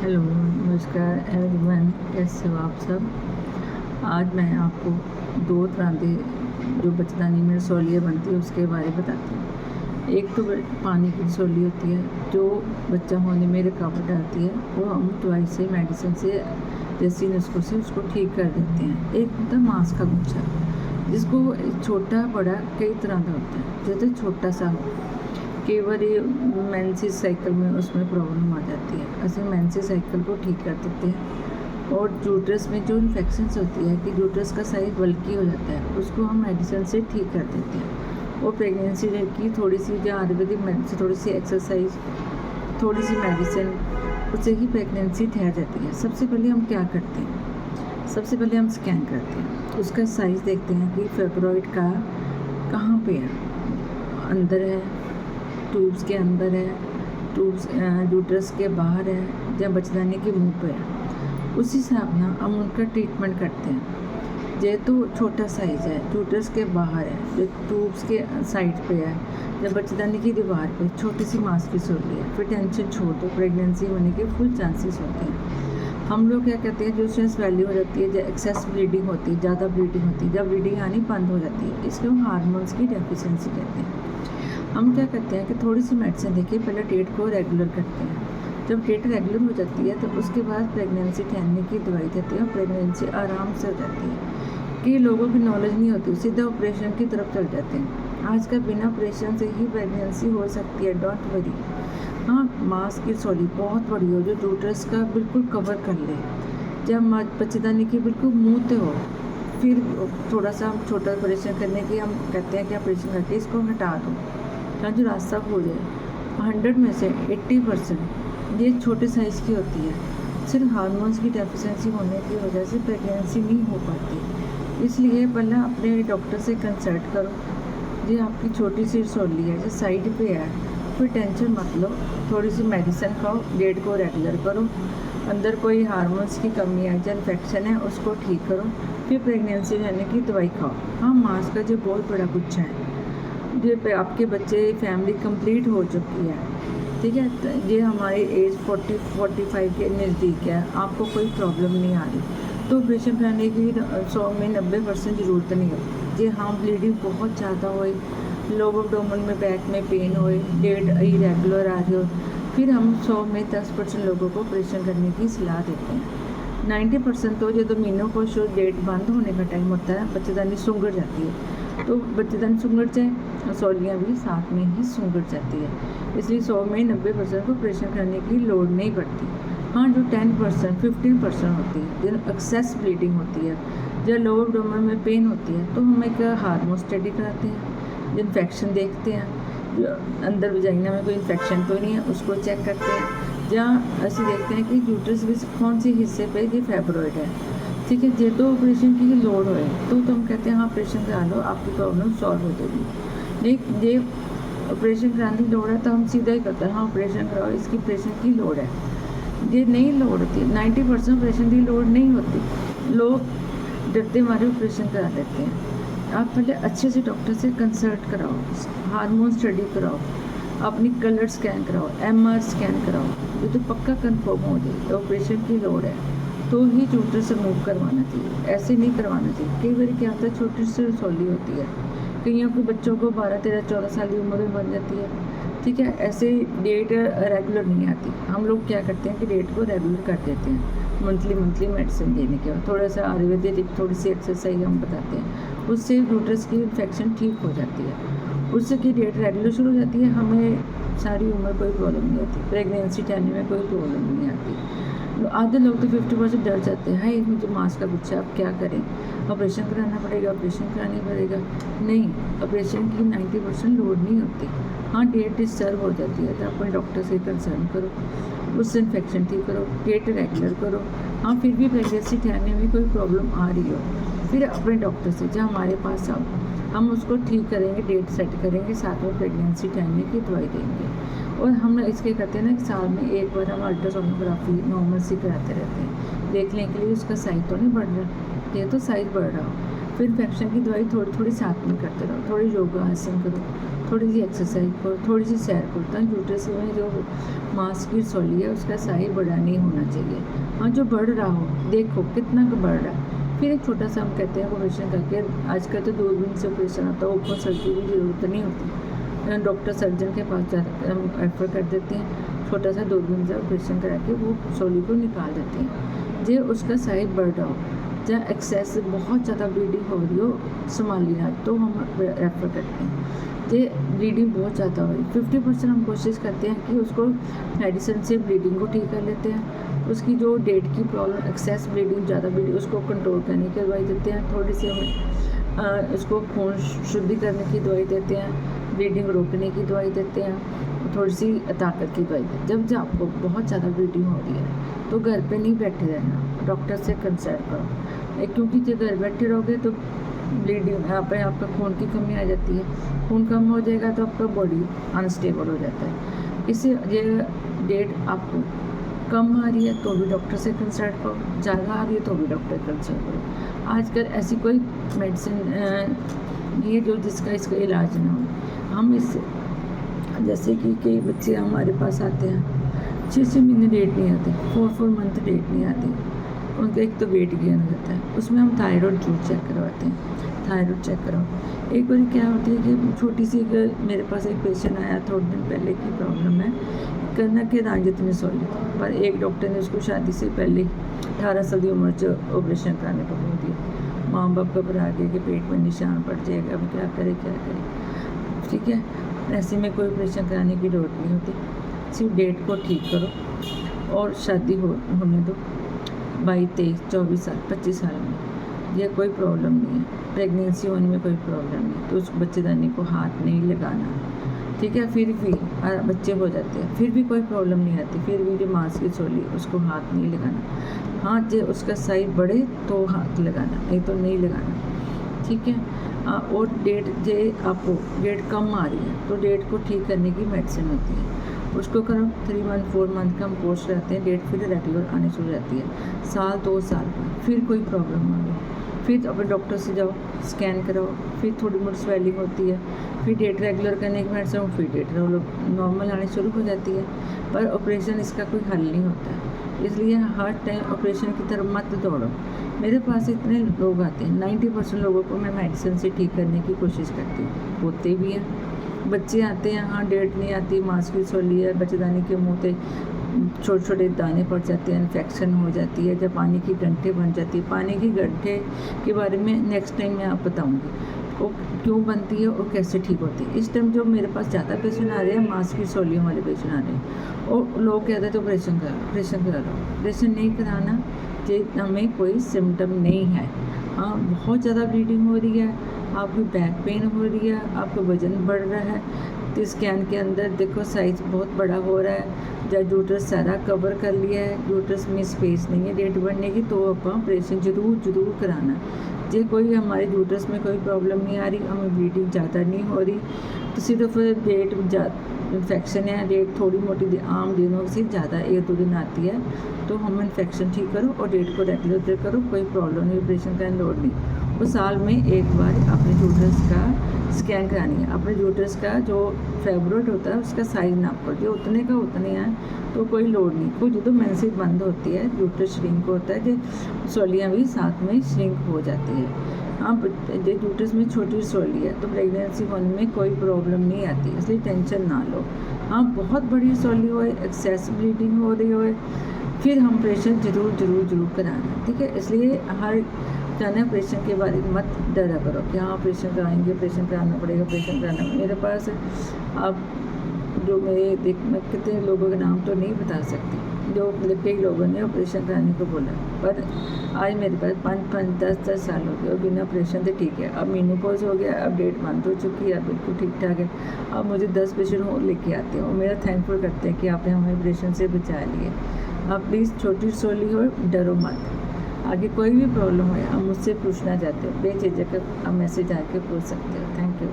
Hello, नमस्कार everyone, कैसे हो आप सब। आज मैं आपको 2 तरह के जो बच्चेदानी में रसौलियाँ बनती है उसके बारे में बताती हूँ। एक तो पानी की रसौली होती है जो बच्चा होने में रुकावट डालती है, वो हम दवाई से, मेडिसिन से, देसी नुस्खों से उसको ठीक कर देते हैं। एक होता है मांस का गुच्छा, जिसको छोटा बड़ा कई तरह का होता है। जैसे छोटा सा हो, कई बार मेंसेस साइकिल में उसमें प्रॉब्लम आ जाती है, ऐसे मेंसेस साइकिल को ठीक कर देते हैं। और यूट्रस में जो इन्फेक्शंस होती है कि यूट्रस का साइज बल्कि हो जाता है, उसको हम मेडिसिन से ठीक कर देते हैं। और प्रेगनेंसी की थोड़ी सी जो आयुर्वेदिक मेडिसिन, थोड़ी सी एक्सरसाइज, थोड़ी सी मेडिसिन, उससे ही प्रेगनेंसी ठहर जाती है। सबसे पहले हम क्या करते हैं, सबसे पहले हम स्कैन करते हैं, उसका साइज़ देखते हैं कि फाइब्रॉइड का कहाँ पे है, अंदर है, ट्यूब्स के अंदर है, ट्यूब्स यूट्रस के बाहर है, या बच्चेदानी के मुंह पे है। उस हिसाब ना हम उनका ट्रीटमेंट करते हैं। जे तो छोटा साइज़ है, यूट्रस के बाहर है, जो ट्यूब्स के साइड पे है, या बच्चेदानी की दीवार पे छोटी सी मांस की सोली है, फिर टेंशन छोड़ दो, प्रेगनेंसी होने के फुल चांसेस होते हैं। हम लोग क्या कहते हैं, जो स्ट्रेस वैल्यू हो जाती है, जब एक्सेस ब्लीडिंग होती है, ज़्यादा ब्लीडिंग होती है, जब ब्लीडिंग आनी बंद हो जाती है, इसको हम हार्मोन्स की डेफिशिएंसी कहते हैं। हम क्या करते हैं कि थोड़ी सी मेडिसिन देके पहले डेट को रेगुलर करते हैं। जब डेट रेगुलर हो जाती है तो उसके बाद प्रेगनेंसी ठहरने की दवाई देते हैं और प्रेगनेंसी आराम से हो जाती है। कि लोगों की नॉलेज नहीं होती, सीधा ऑपरेशन की तरफ चल जाते हैं। आज का बिना ऑपरेशन से ही प्रेगनेंसी हो सकती है, डोंट वरी। हाँ, मांस की रसौली बहुत बड़ी हो जो यूट्रस का बिल्कुल कवर कर ले, जब बच्चेदानी की बिल्कुल मुँह पे हो, फिर थोड़ा सा हम छोटा ऑपरेशन करने की हम कहते हैं कि ऑपरेशन करके इसको हटा दो, जहाँ जो रास्ता हो जाए। 100 में से 80% ये छोटे साइज़ की होती है। सिर्फ हार्मोन्स की डेफिशिएंसी होने की वजह से प्रेगनेंसी नहीं हो पाती। इसलिए पहले अपने डॉक्टर से कंसल्ट करो। ये आपकी छोटी सी रसौली है जो साइड पे है, कोई टेंशन मत लो, थोड़ी सी मेडिसिन खाओ, डेट को रेगुलर करो, अंदर कोई हार्मोन्स की कमी है या इन्फेक्शन है उसको ठीक करो, फिर प्रेगनेंसी रहने की दवाई खाओ। हाँ, मांस का जो बहुत बड़ा गुच्छा है, ये आपके बच्चे फैमिली कंप्लीट हो चुकी है, ठीक है, ये हमारी एज 40-45 के नज़दीक है, आपको कोई प्रॉब्लम नहीं आ रही, तो ऑपरेशन कराने की 100 में 90% ज़रूरत नहीं होती। जी हाँ, ब्लीडिंग बहुत ज़्यादा होए, लोअर एब्डोमेन में बैक में पेन होए, डेट इरेगुलर आ रही हो, फिर हम 100 में 10% लोगों को ऑपरेशन करने की सलाह देते हैं। 90% तो जो महीनों को शो डेट बंद होने का टाइम होता है, बच्चेदानी सुंगड़ जाती है, तो बच्चेदानी सुंगड़ जाए, रसौलियाँ भी साथ में ही सुंगड़ जाती है। इसलिए 100 में 90% को ऑपरेशन करने की लोड नहीं पड़ती। हाँ, जो 10% 15% होती है, जिन एक्सेस ब्लीडिंग होती है, जब लोअर एब्डोमेन में पेन होती है, तो हम एक हार्मोन स्टडी कराते हैं, इन्फेक्शन देखते हैं, जो अंदर वजाइना में कोई इन्फेक्शन तो नहीं है उसको चेक करते हैं, जहाँ ऐसे देखते हैं कि यूट्रस में कौन सी हिस्से पे ये फाइब्रॉइड है, ठीक है। जे तो ऑपरेशन की लोड होए तो हम कहते हैं हाँ ऑपरेशन करा लो, आपकी प्रॉब्लम सॉल्व हो जाएगी। नहीं, ये ऑपरेशन कराने की लोड है तो हम सीधा ही करते हैं हाँ ऑपरेशन कराओ, इसकी ऑपरेशन की लोड है। ये नहीं लोड होती, 90% ऑपरेशन की लोड नहीं होती, लोग डरते मारे ऑपरेशन करा लेते हैं। आप पहले अच्छे से डॉक्टर से कंसल्ट कराओ, हार्मोन स्टडी कराओ, अपनी कलर स्कैन कराओ, MR स्कैन कराओ, ये तो पक्का कंफर्म हो जाए ऑपरेशन की लोड है तो ही यूट्रस रिमूव करवाना चाहिए, ऐसे नहीं करवाना चाहिए। कई बार क्या होता है, छोटी सी रसौली होती है, कईयों के बच्चों को 12, 13, 14 साल की उम्र में बन जाती है, ठीक है, ऐसे डेट रेगुलर नहीं आती। हम लोग क्या करते हैं कि डेट को रेगुलर कर देते हैं, मंथली मेडिसिन देने के बाद थोड़ा सा आयुर्वेदिक, थोड़ी सी एक्सरसाइज हम बताते हैं, उससे यूट्रस की इन्फेक्शन ठीक हो जाती है, उससे की डेट रेगुलर शुरू हो जाती है, हमें सारी उम्र कोई प्रॉब्लम नहीं आती, प्रेगनेंसी ठहरने में कोई प्रॉब्लम नहीं आती। आधे लोग तो 50% डर जाते हैं, हाय मुझे मांस का गुच्छा, अब क्या करें, ऑपरेशन कराना पड़ेगा, ऑपरेशन कराना पड़ेगा। नहीं, ऑपरेशन की 90% लोड नहीं होती। हाँ, डेट डिस्टर्ब हो जाती है तो अपने डॉक्टर से कंसर्न करो, उससे इन्फेक्शन ठीक करो, डेट रेगुलर करो। हाँ, फिर भी प्रेगनेंसी ठहरने में कोई प्रॉब्लम आ रही हो, फिर अपने डॉक्टर से जहाँ हमारे पास आओ, हम उसको ठीक करेंगे, डेट सेट करेंगे, साथ में प्रेगनेंसी ठहरने की दवाई देंगे। और हम इसके करते हैं ना कि साल में एक बार हम अल्ट्रासोनोग्राफी नॉर्मल सी कराते रहते हैं, देखने के लिए उसका साइज तो नहीं बढ़ रहा, ये तो साइज बढ़ रहा हो। फिर इन्फेक्शन की दवाई थोड़ी थोड़ी साथ में करते रहो, थोड़ी योगा आसन करो, थोड़ी सी एक्सरसाइज करो, थोड़ी सी सैर करो, ताकि यूट्रस में जो मांस की रसौली है उसका साइज बड़ा नहीं होना चाहिए। हाँ, जो बढ़ रहा हो देखो कितना का बढ़ रहा है। फिर एक छोटा सा हम कहते हैं ऑपरेशन करके, आजकल तो दूरबीन से ऑपरेशन होता है, ओपन सर्जरी की ज़रूरत नहीं होती, डॉक्टर सर्जन के पास जाकर हम रेफर कर देते हैं, छोटा सा दूरबीन से ऑपरेशन करा के वो रसौली को निकाल देते हैं। जो उसका साइज बढ़ रहा हो, या एक्सेस बहुत ज़्यादा ब्लीडिंग हो रही हो संभाली ना, तो हम रेफ़र करते हैं। ये ब्लीडिंग बहुत ज़्यादा हो रही, 50% हम कोशिश करते हैं कि उसको मेडिसिन से ब्लीडिंग को ठीक कर लेते हैं। उसकी जो डेट की प्रॉब्लम, एक्सेस ब्लीडिंग, ज़्यादा ब्लीडिंग, उसको कंट्रोल करने की दवाई देते हैं। थोड़ी सी हमें उसको खून शुद्धि करने की दवाई देते हैं, ब्लीडिंग रोकने की दवाई देते हैं, थोड़ी सी ताकत की दवाई देते हैं। जब आपको बहुत ज़्यादा ब्लीडिंग हो रही है तो घर पे नहीं बैठे रहना, डॉक्टर से कंसल्ट करो, क्योंकि जब घर बैठे रहोगे तो ब्लीडिंग यहाँ पे आपका खून की कमी आ जाती है, खून कम हो जाएगा तो आपका बॉडी अनस्टेबल हो जाता है। इससे ये डेट आपको कम आ रही है तो भी डॉक्टर से कंसल्ट करो, ज़्यादा आ रही है तो भी डॉक्टर कंसल्ट करो। आजकल ऐसी कोई मेडिसिन नहीं है जो जिसका इसका इलाज ना हो। हम इससे, जैसे कि कई बच्चे हमारे पास आते हैं 6-6 महीने डेट नहीं आती, 4-4 मंथ डेट नहीं आती, उनका एक तो वेट गेन हो जाता है। उसमें हम थायराइड जरूर चेक करवाते हैं, थायराइड चेक कराओ। एक बार क्या होती है कि छोटी सी मेरे पास एक पेशेंट आया थोड़े दिन पहले की प्रॉब्लम है, कन्ना के दान जितनी सोली थी, पर एक डॉक्टर ने उसको शादी से पहले 18 साल की उम्र से ऑपरेशन कराने को बोल दिया। माँ बाप घबरा गए कि पेट में निशान पड़ जाएगा, अब क्या करे क्या करे। ठीक है, ऐसे में कोई ऑपरेशन कराने की ज़रूरत नहीं होती, सिर्फ डेट को ठीक करो और शादी होने दो 22, 23, 24 साल, 25 साल में, यह कोई प्रॉब्लम नहीं है। प्रेगनेंसी होने में कोई प्रॉब्लम नहीं, तो उस बच्चेदानी को हाथ नहीं लगाना। ठीक है, फिर भी बच्चे हो जाते हैं, फिर भी कोई प्रॉब्लम नहीं आती, फिर भी जो मांस की चोली उसको हाथ नहीं लगाना। हाँ, जो उसका साइज बढ़े तो हाथ लगाना, नहीं तो नहीं लगाना। ठीक है। और डेट जे आपको डेट कम आ रही है तो डेट को ठीक करने की मेडिसिन होती है, उसको करो। 3 मंथ 4 मंथ का हम कोर्स रहते हैं, डेट फिर रेगुलर आने शुरू रहती है। साल 2 साल बाद फिर कोई प्रॉब्लम आ गई, फिर अपने डॉक्टर से जाओ, स्कैन कराओ, फिर थोड़ी मोटी स्वेलिंग होती है, फिर डेट रेगुलर करने की मेडिसिन, फिर डेट नॉर्मल आने शुरू हो जाती है। पर ऑपरेशन इसका कोई हल नहीं होता है, इसलिए हर टाइम ऑपरेशन की तरफ मत दौड़ो। मेरे पास इतने लोग आते हैं, 90% लोगों को मैं मेडिसिन से ठीक करने की कोशिश करती हूँ, होते भी हैं। बच्चे आते हैं, हाँ डेट नहीं आती, मांस की चोली है, बच्चेदानी के मुँह पे छोटे छोटे दाने पड़ जाते हैं, इन्फेक्शन हो जाती है, जब पानी की गंठे बन जाती है। पानी की गंठे के बारे में नेक्स्ट टाइम मैं आप बताऊँगी, वो क्यों बनती है और कैसे ठीक होती है। इस टाइम जो मेरे पास ज़्यादा पेशेंट आ रहे हैं, मांस की चोलियों वाले पेशेंट आ रहे हैं, और लोग कहते थे ऑपरेशन करा लो। ऑपरेशन नहीं कराना, ये हमें कोई सिम्टम नहीं है। हाँ, बहुत ज़्यादा ब्लीडिंग हो रही है, आपकी बैक पेन हो रही है, आपका वज़न बढ़ रहा है, तो स्कैन के अंदर देखो साइज़ बहुत बड़ा हो रहा है, या यूट्रस सारा कवर कर लिया है, यूट्रस में स्पेस नहीं है डेट बढ़ने की, तो आप ऑपरेशन ज़रूर कराना। जे कोई हमारे यूट्रस में कोई प्रॉब्लम नहीं आ रही, हमें ब्लीडिंग ज़्यादा नहीं हो रही, तो सिर्फ डेट इन्फेक्शन है, डेट थोड़ी मोटी आम दिनों से ज़्यादा 1-2 दिन आती है, तो हम इन्फेक्शन ठीक करो और डेट को रेगुलर करो, कोई प्रॉब्लम नहीं, ऑपरेशन करने की लोड़ नहीं। वो साल में एक बार अपने यूट्रस का स्कैन करानी है। अपने यूट्रस का जो फेब्रोइड होता है उसका साइज नाप कर दिया, उतने का उतने है, तो कोई लोड नहीं। कोई जो मेंसेस बंद होती है, यूट्रस श्रिंक होता है, कि सोलियाँ भी साथ में श्रिंक हो जाती है। हाँ, यूट्रस में छोटी सोली है तो प्रेगनेंसी होने में कोई प्रॉब्लम नहीं आती, इसलिए टेंशन ना लो। हाँ, बहुत बड़ी सोली हो, एक्सेस ब्लीडिंग हो रही हो, फिर हम ऑपरेशन ज़रूर कराना। ठीक है, इसलिए हर जाने ऑपरेशन के बारे में मत डरा करो कि हाँ ऑपरेशन कराएंगे, ऑपरेशन कराना पड़ेगा, ऑपरेशन कराना। मेरे पास अब जो मैं कितने लोगों के नाम तो नहीं बता सकती, जो कई लोगों ने ऑपरेशन कराने को बोला, पर आज मेरे पास 5-5, 10-10 साल हो गए और बिना ऑपरेशन से ठीक है। अब मेनोपॉज हो गया, अब डेट बंद हो चुकी है, अब बिल्कुल ठीक ठाक है। अब मुझे 10 पेशेंट और लेके आते हैं और मेरा थैंकफुल करते हैं कि आपने हमें ऑपरेशन से बचा लिए। आप प्लीज़ छोटी सोली हो, डरो मत। आगे कोई भी प्रॉब्लम हो आप मुझसे पूछना चाहते हो, बेझिझक आप मैसेज आके पूछ सकते हो। Thank you.